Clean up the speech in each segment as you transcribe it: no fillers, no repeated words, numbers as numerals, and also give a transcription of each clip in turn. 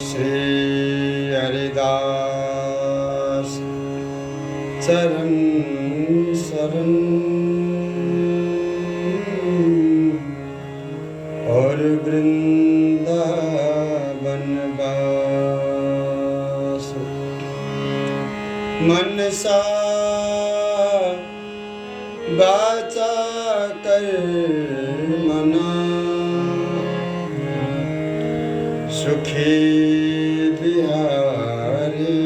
श्री हरिदास चरण शरण और वृंदावन वास। मनसा वाचा कर्मणा सुखी बिहारी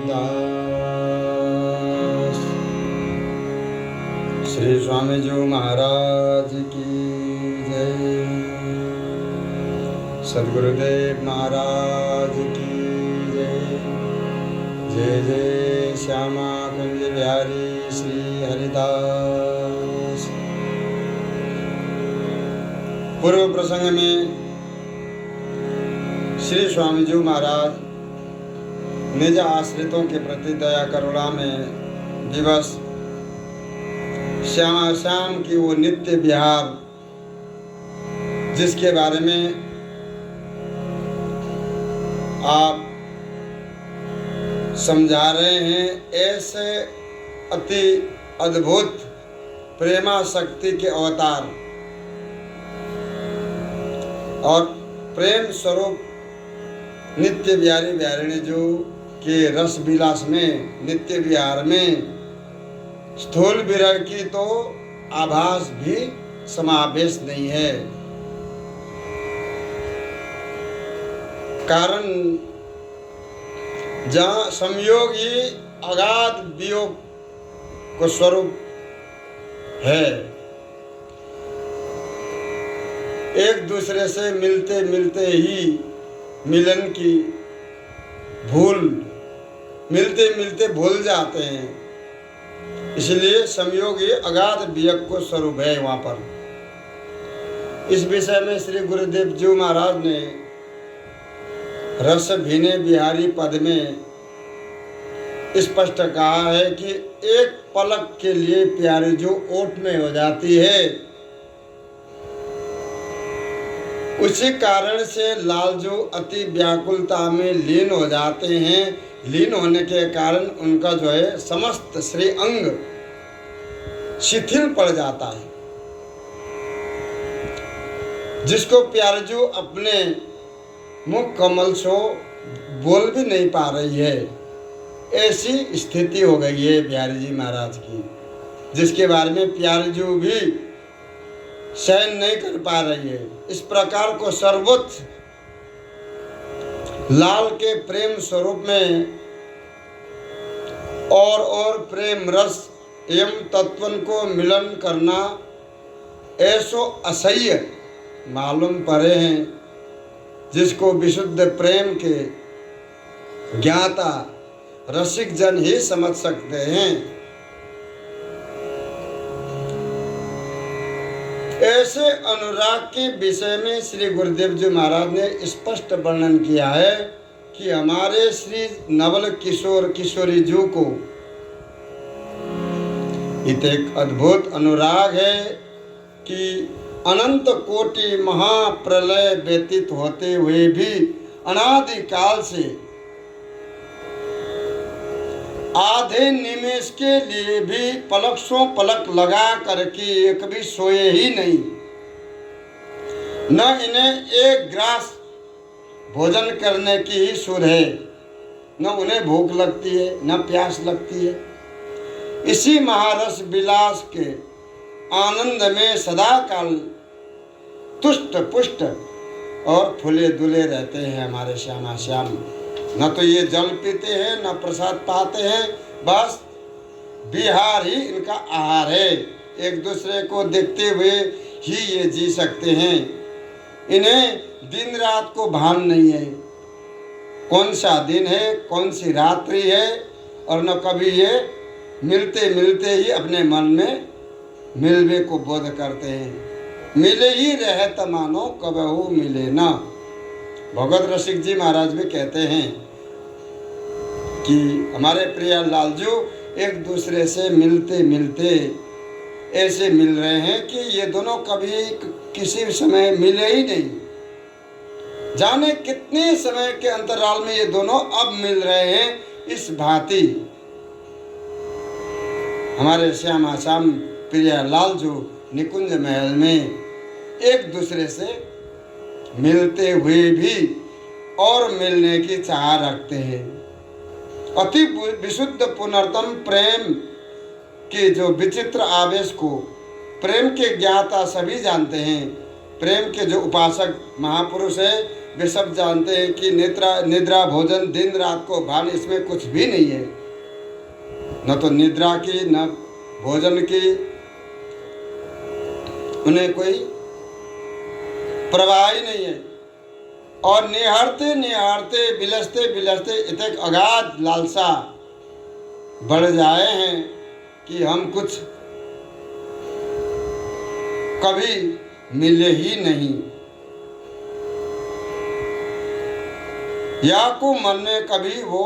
दास। श्री स्वामी जी महाराज की जय। सद्गुरुदेव महाराज की जय। जय जय श्यामा कुंज बिहारी श्री हरिदास। पूर्व प्रसंग में श्री स्वामी जी महाराज निज आश्रितों के प्रति दया करुणा में विवश श्यामा श्याम की वो नित्य विहार जिसके बारे में आप समझा रहे हैं, ऐसे अति अद्भुत प्रेमा शक्ति के अवतार और प्रेम स्वरूप नित्य बिहारी बिहारिणी जो के रस विलास में नित्य विहार में स्थूल विरह की तो आभास भी समावेश नहीं है। कारण जहाँ संयोग ही अगाध वियोग को स्वरूप है, एक दूसरे से मिलते मिलते ही मिलन की मिलते मिलते भूल जाते हैं। इसलिए संयोग ही अगाध वियोग को स्वरूप है वहाँ पर। इस विषय में श्री गुरुदेव जी महाराज ने रस भीने बिहारी पद में स्पष्ट कहा है कि एक पलक के लिए प्यारी जो ओट में हो जाती है, उसी कारण से लालजू अति व्याकुलता में लीन हो जाते हैं। लीन होने के कारण उनका जो है समस्त श्री अंग शिथिल पड़ जाता है। जिसको प्यारजू अपने मुख कमल से बोल भी नहीं पा रही है, ऐसी स्थिति हो गई है बिहारी जी महाराज की, जिसके बारे में प्यारजू भी सहन नहीं कर पा रही है। इस प्रकार को सर्वोच्च लाल के प्रेम स्वरूप में और प्रेम रस एवं तत्वन को मिलन करना ऐसो असह्य मालूम पड़े हैं, जिसको विशुद्ध प्रेम के ज्ञाता रसिक जन ही समझ सकते हैं। ऐसे अनुराग के विषय में श्री गुरुदेव जी महाराज ने स्पष्ट वर्णन किया है कि हमारे श्री नवल किशोर किशोरी जी को इत एक अद्भुत अनुराग है कि अनंत कोटि महाप्रलय व्यतीत होते हुए भी अनादि काल से आधे निमेष के लिए भी पलकों पलक लगा करके एक भी सोए ही नहीं। न इन्हें एक ग्रास भोजन करने की ही सुध है, न उन्हें भूख लगती है न प्यास लगती है। इसी महारस विलास के आनंद में सदा काल तुष्ट पुष्ट और फूले दुले रहते हैं हमारे श्यामा श्याम। न तो ये जल पीते हैं न प्रसाद पाते हैं, बस बिहार ही इनका आहार है। एक दूसरे को देखते हुए ही ये जी सकते हैं। इन्हें दिन रात को भान नहीं है, कौन सा दिन है कौन सी रात्रि है, और न कभी ये मिलते मिलते ही अपने मन में मिलवे को बोध करते हैं। मिले ही रहे त मानो कबहू मिले ना। भगवत रसिक जी महाराज भी कहते हैं कि हमारे प्रिय लालजू एक दूसरे से मिलते मिलते ऐसे मिल रहे हैं कि ये दोनों कभी किसी समय मिले ही नहीं। जाने कितने समय के अंतराल में ये दोनों अब मिल रहे हैं। इस भांति हमारे श्यामा श्याम प्रियालाल जो निकुंज महल में एक दूसरे से मिलते हुए भी और मिलने की चाह रखते हैं। अति विशुद्ध पुनर्तम प्रेम के जो विचित्र आवेश को प्रेम के ज्ञाता सभी जानते हैं। प्रेम के जो उपासक महापुरुष है वे सब जानते हैं कि निद्रा भोजन दिन रात को भान इसमें कुछ भी नहीं है। न तो निद्रा की न भोजन की उन्हें कोई परवाह ही नहीं है। और निहारते निहारते बिलसते बिलसते इतने अगाध लालसा बढ़ जाए हैं कि हम कुछ कभी मिले ही नहीं, या को मन में कभी वो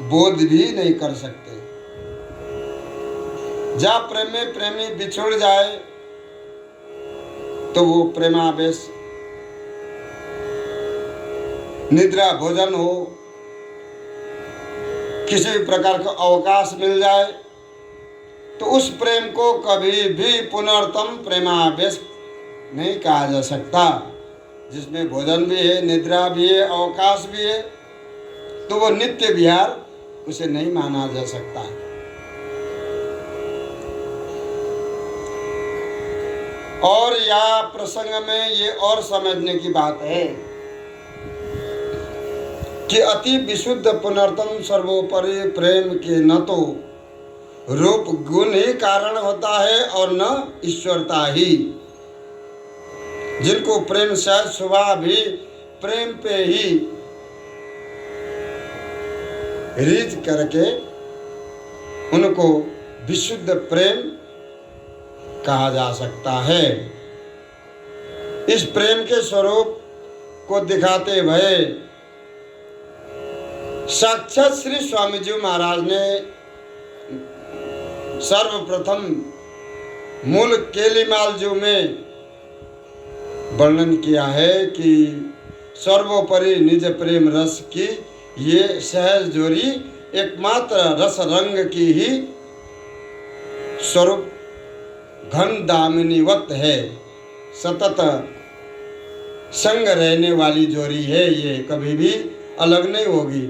बोध भी नहीं कर सकते। जहाँ प्रेम में प्रेमी बिछुड़ जाए तो वो प्रेमावेश निद्रा भोजन हो, किसी भी प्रकार का अवकाश मिल जाए तो उस प्रेम को कभी भी पुनर्तम प्रेमावेश नहीं कहा जा सकता। जिसमें भोजन भी है, निद्रा भी है, अवकाश भी है, तो वो नित्य विहार उसे नहीं माना जा सकता है। और या प्रसंग में ये और समझने की बात है कि अति विशुद्ध पुनर्तम सर्वोपरि प्रेम के न तो रूप गुण ही कारण होता है और न ईश्वरता ही। जिनको प्रेम सहज स्वभाव भी प्रेम पे ही रीत करके उनको विशुद्ध प्रेम कहा जा सकता है। इस प्रेम के स्वरूप को दिखाते हुए साक्षात श्री स्वामी जी महाराज ने सर्वप्रथम मूल केलीमालजू में वर्णन किया है कि सर्वोपरि निज प्रेम रस की ये सहज जोरी एकमात्र रस रंग की ही स्वरूप घन दामिनीवत है, सतत संग रहने वाली जोरी है, ये कभी भी अलग नहीं होगी।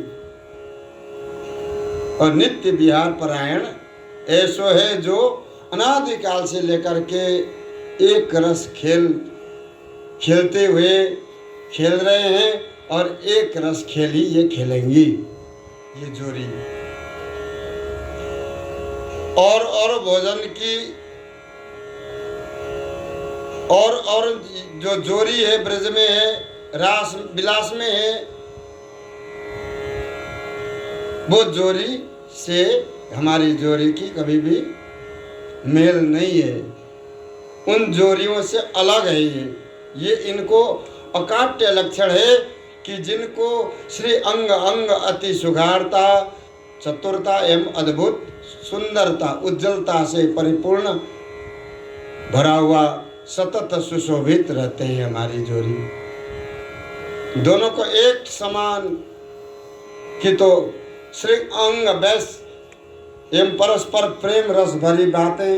और नित्य विहार परायण ऐसो है जो अनादिकाल से लेकर के एक रस खेलते हुए खेल रहे हैं और एक रस खेली ये खेलेंगी ये जोड़ी। और भोजन की और जो जोड़ी है ब्रज में है, रास विलास में है, वो जोड़ी से हमारी जोड़ी की कभी भी मेल नहीं है। उन जोड़ियों से अलग है ये इनको अकाट्य लक्षण है कि जिनको श्री अंग अंग अति सुघारता चतुरता एवं अद्भुत सुंदरता उज्जवलता से परिपूर्ण भरा हुआ सतत सुशोभित रहते हैं हमारी जोड़ी। दोनों को एक समान कि तो श्री अंग वैस एवं परस्पर प्रेम रस भरी बातें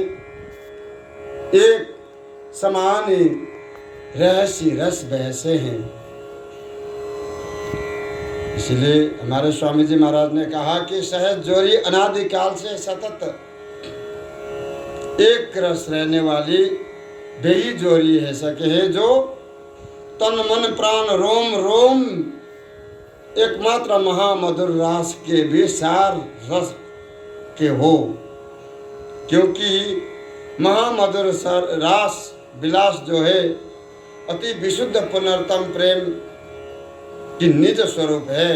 एक समान ही रहस्य रस बहसे हैं। इसलिए हमारे स्वामी जी महाराज ने कहा कि सहज जोड़ी अनादिकाल से सतत एक रस रहने वाली बेही जोड़ी है सके है जो तन मन प्राण रोम रोम एकमात्र महामधुर रास के भी सार रस के हो। क्योंकि महामधुर रास विलास जो है अति विशुद्ध पुनर्तम प्रेम की निज स्वरूप है।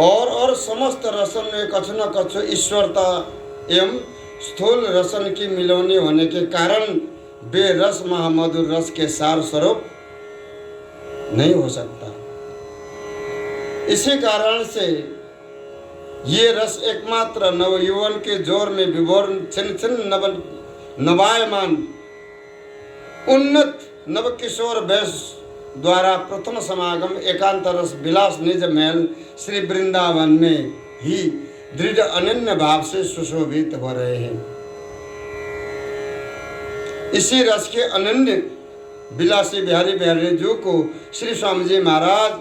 और समस्त रसन में कछु न कछु ईश्वरता एवं स्थूल रसन की मिलौनी होने के कारण बेरस महामधुर रस के सार स्वरूप नहीं हो सकता। इसी कारण से ये रस एकमात्र नवयुवन के जोर में विभोर छिन्न छिन्न नवायमान उन्नत नवकिशोर बैस द्वारा प्रथम समागम एकांत रस विलास निज महल श्री वृंदावन में ही दृढ़ अनन्य भाव से सुशोभित हो रहे हैं। इसी रस के अनन्य विलासी बिहारी बिहारी जी को श्री स्वामी जी महाराज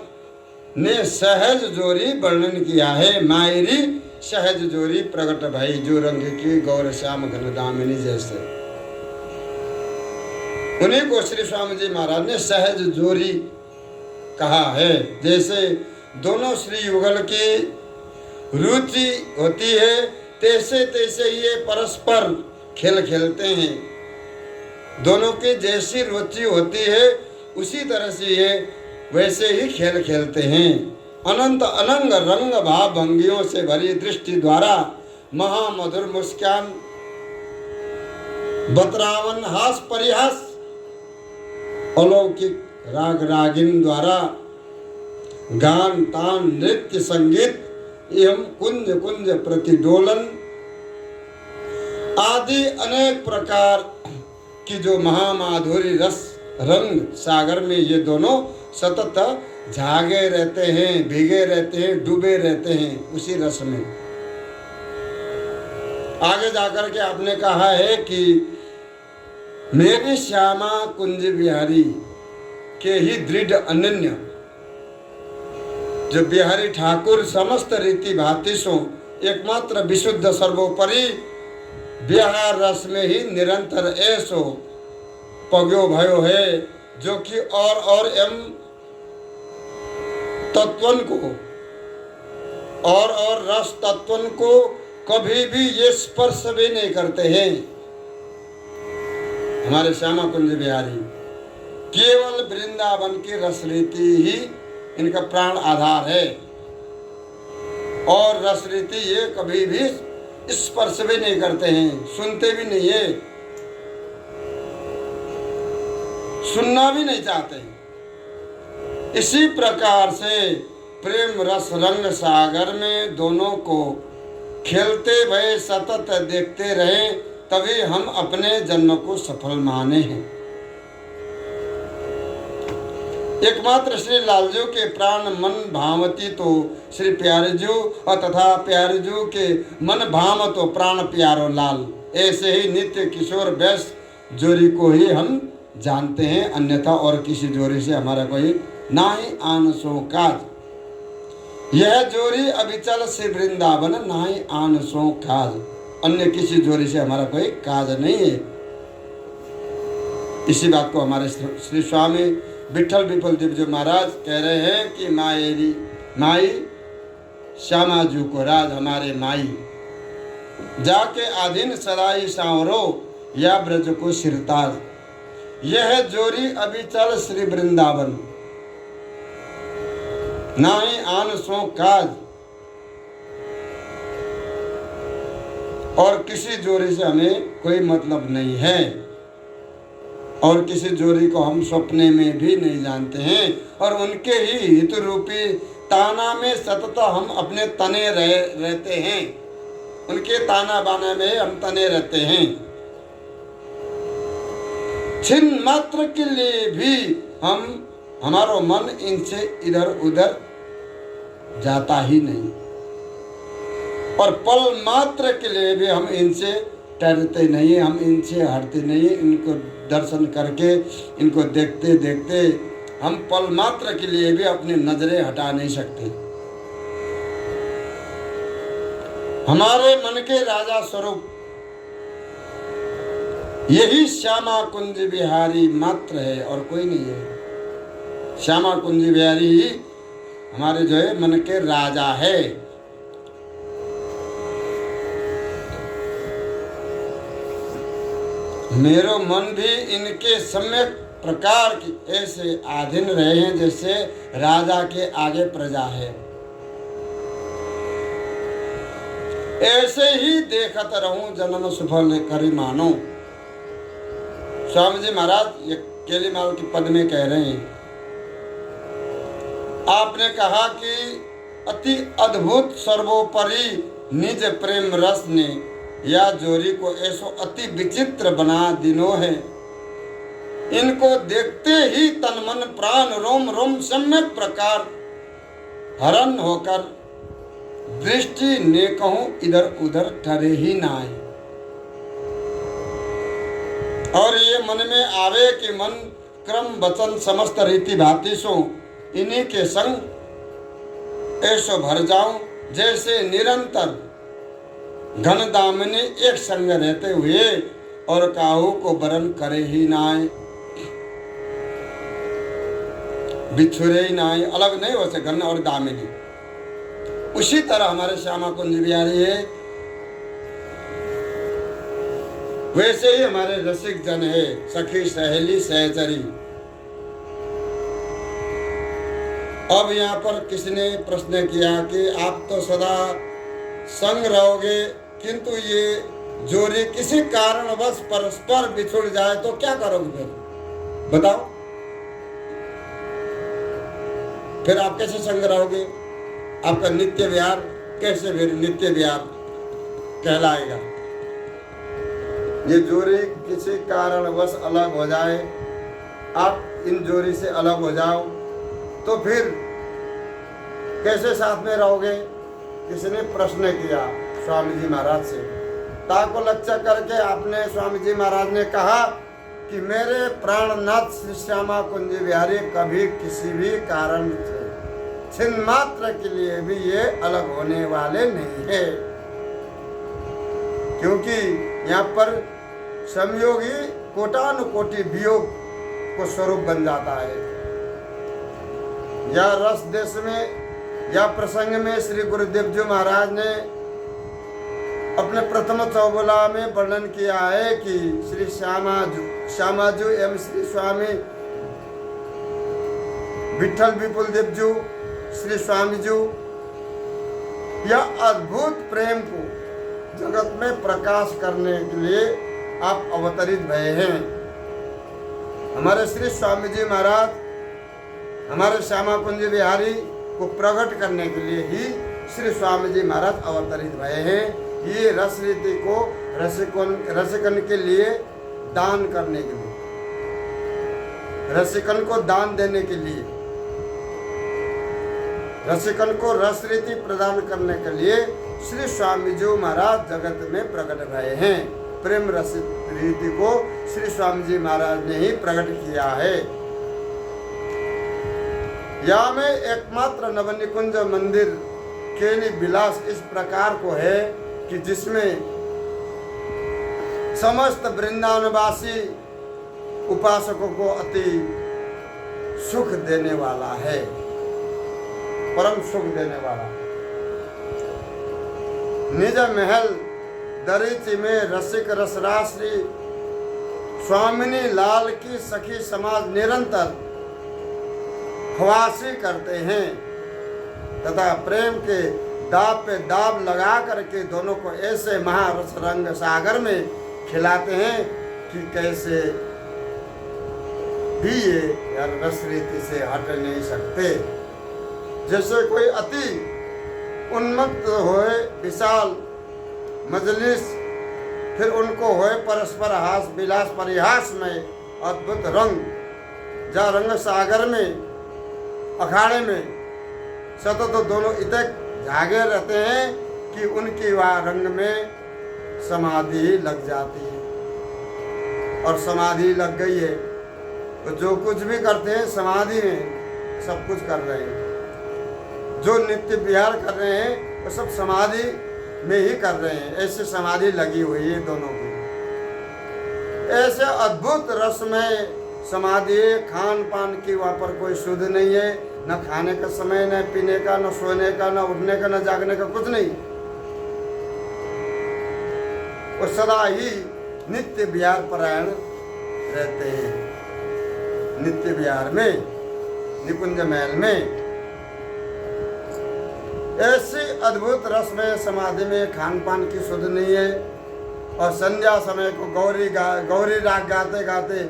ने सहज जोरी वर्णन किया है। मायरी सहज जोरी प्रगट भाई जो रंग की गौर श्याम घन दामिनी जैसे, उन्हीं को श्री स्वामी जी महाराज ने सहज जोरी कहा है। जैसे दोनों श्री युगल की रुचि होती है तैसे तैसे ये परस्पर खेल खेलते हैं। दोनों की जैसी रुचि होती है उसी तरह से ये वैसे ही खेल खेलते हैं। अनंत अनंग रंग भाव भंगियों से भरी दृष्टि द्वारा महामधुर मुस्कान बतरावन हास परिहास अलौकिक राग रागिन द्वारा गान तान नृत्य संगीत एवं कुंज कुंज प्रतिडोलन आदि अनेक प्रकार की जो महामाधुरी रस रंग सागर में ये दोनों सतत झागे रहते हैं, भीगे रहते हैं, डूबे रहते हैं उसी रस में। आगे जाकर के आपने कहा है कि मेरी श्यामा कुंज बिहारी के ही दृढ़ अनन्य, जो बिहारी ठाकुर समस्त रीति भांति सो एकमात्र विशुद्ध सर्वोपरि बिहार रस में ही निरंतर ऐसो पग्यो भयो है, जो कि और एम तत्वन को और रस तत्वन को कभी भी ये स्पर्श भी नहीं करते हैं। हमारे श्यामा कुंज बिहारी केवल वृंदावन की रस रीति ही इनका प्राण आधार है, और रस रीति ये कभी भी स्पर्श भी नहीं करते हैं, सुनते भी नहीं है, सुनना भी नहीं चाहते। इसी प्रकार से प्रेम रस रंग सागर में दोनों को खेलते भय सतत देखते रहे, तभी हम अपने जन्म को सफल माने हैं। एकमात्र श्री लालजू के प्राण मन भावती तो श्री प्यारेजू और तथा प्यारेजू के मन भाव तो प्राण प्यारो लाल, ऐसे ही नित्य किशोर बैस जोरी को ही हम जानते हैं, अन्यथा और किसी जोरी से हमारा कोई ना ही आन सो काज। यह जोरी अविचल से वृंदावन ना ही आन सो काज, अन्य किसी जोरी से हमारा कोई काज नहीं है। इसी बात को हमारे श्री स्वामी विठल विपुल दिव्य महाराज कह रहे हैं कि मायरी माई श्यामा जू को राज हमारे माई, जाके आधीन सदाई सांवरो या ब्रज को सिरताज। यह जोरी अविचल श्री वृंदावन ना ही आन सो काज, और किसी जोरी से हमें कोई मतलब नहीं है, और किसी जोरी को हम सपने में भी नहीं जानते हैं, और उनके ही हित रूपी ताना में सतत हम अपने तने रहते हैं, उनके ताना बाना में हम तने रहते हैं। छिन मात्र के लिए भी हमारा मन इनसे इधर उधर जाता ही नहीं, और पल मात्र के लिए भी हम इनसे टरते नहीं, हम इनसे हटते नहीं। इनको दर्शन करके इनको देखते देखते हम पल मात्र के लिए भी अपनी नजरें हटा नहीं सकते। हमारे मन के राजा स्वरूप यही श्यामा कुंज बिहारी मात्र है और कोई नहीं है। श्यामा कुंज बिहारी ही हमारे जो है मन के राजा है। मेरो मन भी इनके सम्यक प्रकार की ऐसे आधीन रहे हैं जैसे राजा के आगे प्रजा है। ऐसे ही देखत रहूं जन्म सफल करी मानो। स्वामी जी महाराज ये केलीमाल की पद में कह रहे हैं, आपने कहा कि अति अद्भुत सर्वोपरि निज प्रेम रस ने या जोरी को ऐसो अति विचित्र बना दिनो है। इनको देखते ही तन मन प्राण रोम रोम सम्यक प्रकार हरण होकर दृष्टि ने कहूं इधर उधर ठहरे ही ना आए। और ये मन में आवे कि मन क्रम वचन समस्त रीति भांति सो इन्हीं के संग ऐसो भर जाऊं जैसे निरंतर घन दामिनी एक संग रहते हुए और काहू को वरण करे ही ना आए, बिछुरे ही ना आए, अलग नहीं हो सके घन और दामिनी। उसी तरह हमारे श्यामा कुंज बिहारी है, वैसे ही हमारे रसिक जन है, सखी सहेली सहचरी। अब यहाँ पर किसने प्रश्न किया कि आप तो सदा संग रहोगे, किंतु ये जोड़ी किसी कारणवश परस्पर बिछुड़ जाए तो क्या करोगे फिर बताओ? फिर आप कैसे संग रहोगे? आपका नित्य विहार कैसे फिर नित्य विहार कहलाएगा? ये जोड़ी किसी कारणवश अलग हो जाए, आप इन जोड़ी से अलग हो जाओ तो फिर कैसे साथ में रहोगे? किसने प्रश्न किया स्वामी जी महाराज से। ताको लक्ष्य करके आपने स्वामी जी महाराज ने कहा कि मेरे प्राणनाथ श्री श्यामा कुंज बिहारी कभी किसी भी कारण से छिन्न मात्र के लिए भी ये अलग होने वाले नहीं है, क्योंकि यहाँ पर संयोगी कोटानुकोटि वियोग को स्वरूप बन जाता है। या रस देश में या प्रसंग में श्री गुरुदेव जी महाराज ने अपने प्रथम चौबोला में वर्णन किया है कि श्री श्यामाजू एवं श्री स्वामी विठल विपुल देव जी श्री स्वामी जी यह अद्भुत प्रेम को जगत में प्रकाश करने के लिए आप अवतरित भये हैं। हमारे श्री स्वामी जी महाराज हमारे श्यामा कुंज बिहारी को प्रकट करने के लिए ही श्री स्वामी जी महाराज अवतरित भये हैं। ये रस रीति को रसिकन के लिए दान करने के लिए, रसिकन को दान देने के लिए, रसिकन को रस रीति प्रदान करने के लिए श्री स्वामी जी महाराज जगत में प्रकट भये हैं। प्रेम रस रीति को श्री स्वामी जी महाराज ने ही प्रकट किया है। यहाँ में एकमात्र नवनिकुंज मंदिर केली विलास इस प्रकार को है कि जिसमें समस्त वृंदावनवासी उपासकों को अति सुख देने वाला है, परम सुख देने वाला। निज महल दरीची में रसिक रसराश्री स्वामिनी लाल की सखी समाज निरंतर खवासी करते हैं तथा प्रेम के दाब पे दाब लगा करके दोनों को ऐसे महारस रंग सागर में खिलाते हैं कि कैसे भी ये रस रीति से हट नहीं सकते। जैसे कोई अति उन्मत्त होए विशाल मजलिस, फिर उनको होए परस्पर हास विलास परिहास में अद्भुत रंग, जहाँ रंग सागर में अखाड़े में सतत तो दोनों इतक जागे रहते हैं कि उनकी वह रंग में समाधि लग जाती है। और समाधि लग गई है तो जो कुछ भी करते हैं समाधि में सब कुछ कर रहे हैं। जो नित्य विहार कर रहे हैं वो सब समाधि में ही कर रहे हैं। ऐसे समाधि लगी हुई है दोनों की। ऐसे अद्भुत रस में समाधि, खान पान की वहाँ पर कोई शुद्ध नहीं है, न खाने का समय, न पीने का, न सोने का, न उठने का, न जागने का, कुछ नहीं। वो सदा ही नित्य विहार परायण रहते हैं। नित्य विहार में, निकुंज महल में ऐसी अद्भुत रस में समाधि में खान पान की शुद्ध नहीं है। और संध्या समय को गौरी राग गाते गाते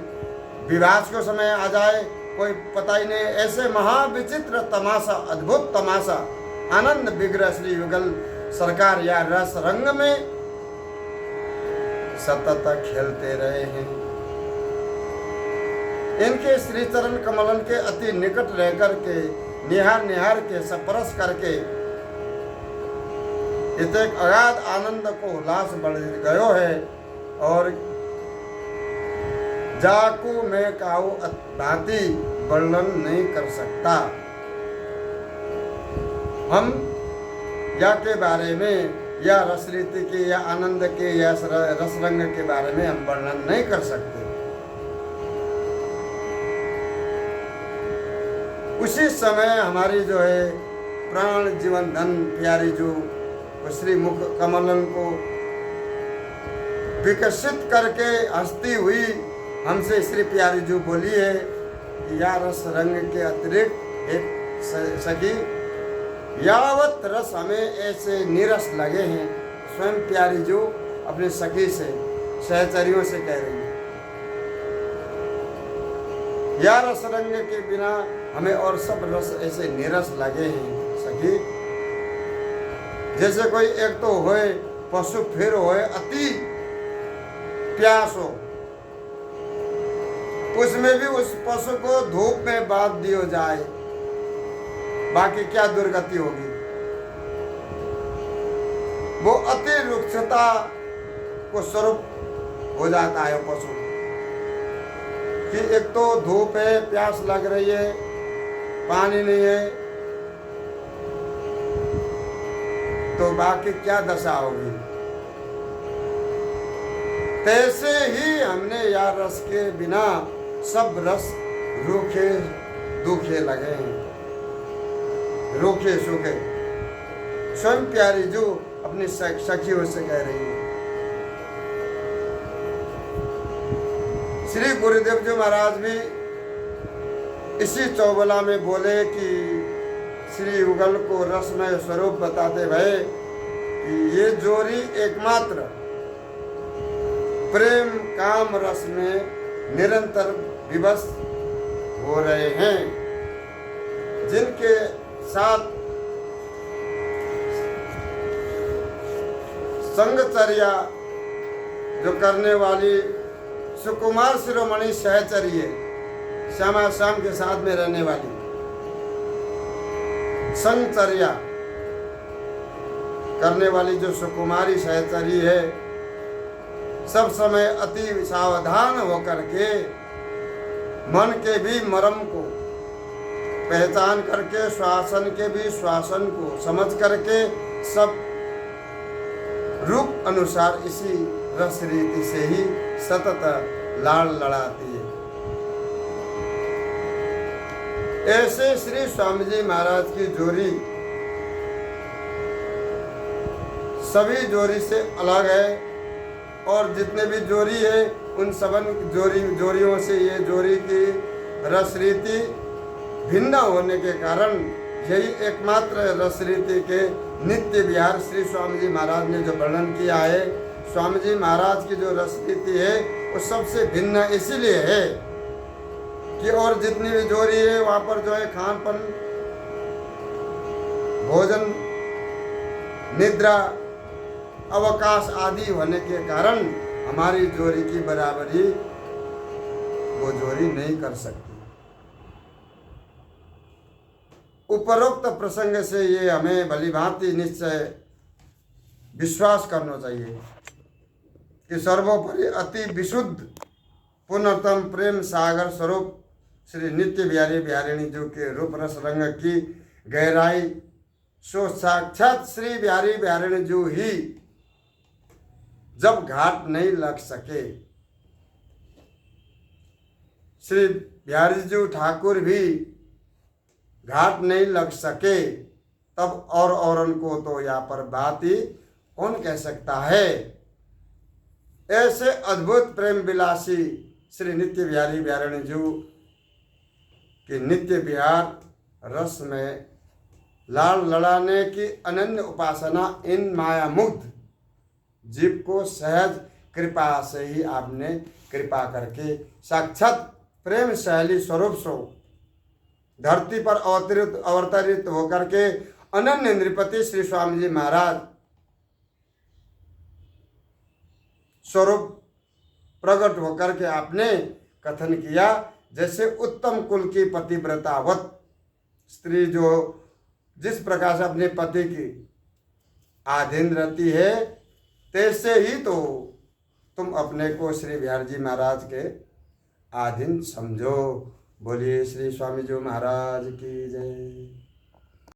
विवाह को समय आ जाए कोई पता ही नहीं। ऐसे महाविचित्र तमाशा, अद्भुत तमाशा आनंद विग्रह श्री युगल सरकार या रस रंग में सतत खेलते रहे हैं। इनके श्री चरण कमलन के अति निकट रह करके निहार निहार के स्पर्श करके इत एक अगाध आनंद को उल्लास बढ़ गयो है। और जाकू मैं काऊ भांति वर्णन नहीं कर सकता। हम या के बारे में या रस रीति के या आनंद के या रस रंग के बारे में हम वर्णन नहीं कर सकते। उसी समय हमारी जो है प्राण जीवन धन प्यारी जो श्री मुख कमलन को विकसित करके हंसती हुई हमसे श्री प्यारी जो बोली है कि या रस रंग के अतिरिक्त एक सखी यावत रस हमें ऐसे निरस लगे हैं। स्वयं प्यारी जो अपने सखी से सहचरियों से कह रही है या रस रंग के बिना हमें और सब रस ऐसे निरस लगे हैं सखी। जैसे कोई एक तो होए पशु फिर होए अति प्यास हो, उसमें भी उस पशु को धूप में बांध दिया जाए, बाकी क्या दुर्गति होगी। वो अति रुक्षता को स्वरूप हो जाता है पशु कि एक तो धूप है, प्यास लग रही है, पानी नहीं है, तो बाकी क्या दशा होगी। तैसे ही हमने या रस के बिना सब रस रूखे दुखे लगे हैं, रूखे सूखे। स्वयं प्यारी जो अपनी सखियों से कह रही है। श्री गुरुदेव जी महाराज भी इसी चौबला में बोले कि श्री युगल को रसमय स्वरूप बताते भये कि ये जोड़ी एकमात्र प्रेम काम रस में निरंतर विवश हो रहे हैं, जिनके साथ संगचर्या जो करने वाली सुकुमार शिरोमणि सहचरी है, श्यामा श्याम के साथ में रहने वाली संगचर्या करने वाली जो सुकुमारी सहचरी है, सब समय अति सावधान होकर के मन के भी मर्म को पहचान करके श्वासन के भी श्वासन को समझ करके सब रूप अनुसार इसी रस रीति से ही सतत लाड़ लड़ाती है। ऐसे श्री स्वामी जी महाराज की जोड़ी सभी जोड़ी से अलग है, और जितने भी जोड़ी है उन सबन जोड़ियों से ये जोड़ी की रस रीति भिन्न होने के कारण यही एकमात्र रस रीति के नित्य विहार श्री स्वामी जी महाराज ने जो वर्णन किया है। स्वामी जी महाराज की जो रस रीति है वो सबसे भिन्न इसीलिए है कि और जितनी भी जोड़ी है वहाँ पर जो है खानपन, भोजन, निद्रा, अवकाश आदि होने के कारण हमारी जोड़ी की बराबरी वो जोड़ी नहीं कर सकती। उपरोक्त प्रसंग से ये हमें भलीभांति निश्चय विश्वास करना चाहिए कि सर्वोपरि अति विशुद्ध पूर्णतम प्रेम सागर स्वरूप श्री नित्य बिहारी बिहारिणी जो के रूप रस रंग की गहराई सो साक्षात श्री बिहारी बिहारिणी जो ही जब घाट नहीं लग सके, श्री बिहारी जी ठाकुर भी घाट नहीं लग सके, तब और औरन को तो यहाँ पर बात ही कौन कह सकता है। ऐसे अद्भुत प्रेम विलासी श्री नित्य बिहारी बिहारिणी जी कि नित्य विहार रस में लाड़ लड़ाने की अनन्य उपासना इन माया मुग्ध जीव को सहज कृपा से ही आपने कृपा करके साक्षात प्रेम शैली स्वरूप सो धरती पर अवतरित होकर के अनन्य नृपति श्री स्वामी जी महाराज स्वरूप प्रकट होकर के आपने कथन किया जैसे उत्तम कुल की पतिव्रतावत स्त्री जो जिस प्रकार से अपने पति की आधीन रहती है, तैसे ही तो तुम अपने को श्री बिहार जी महाराज के आधीन समझो। बोलिए श्री स्वामी जी महाराज की जय।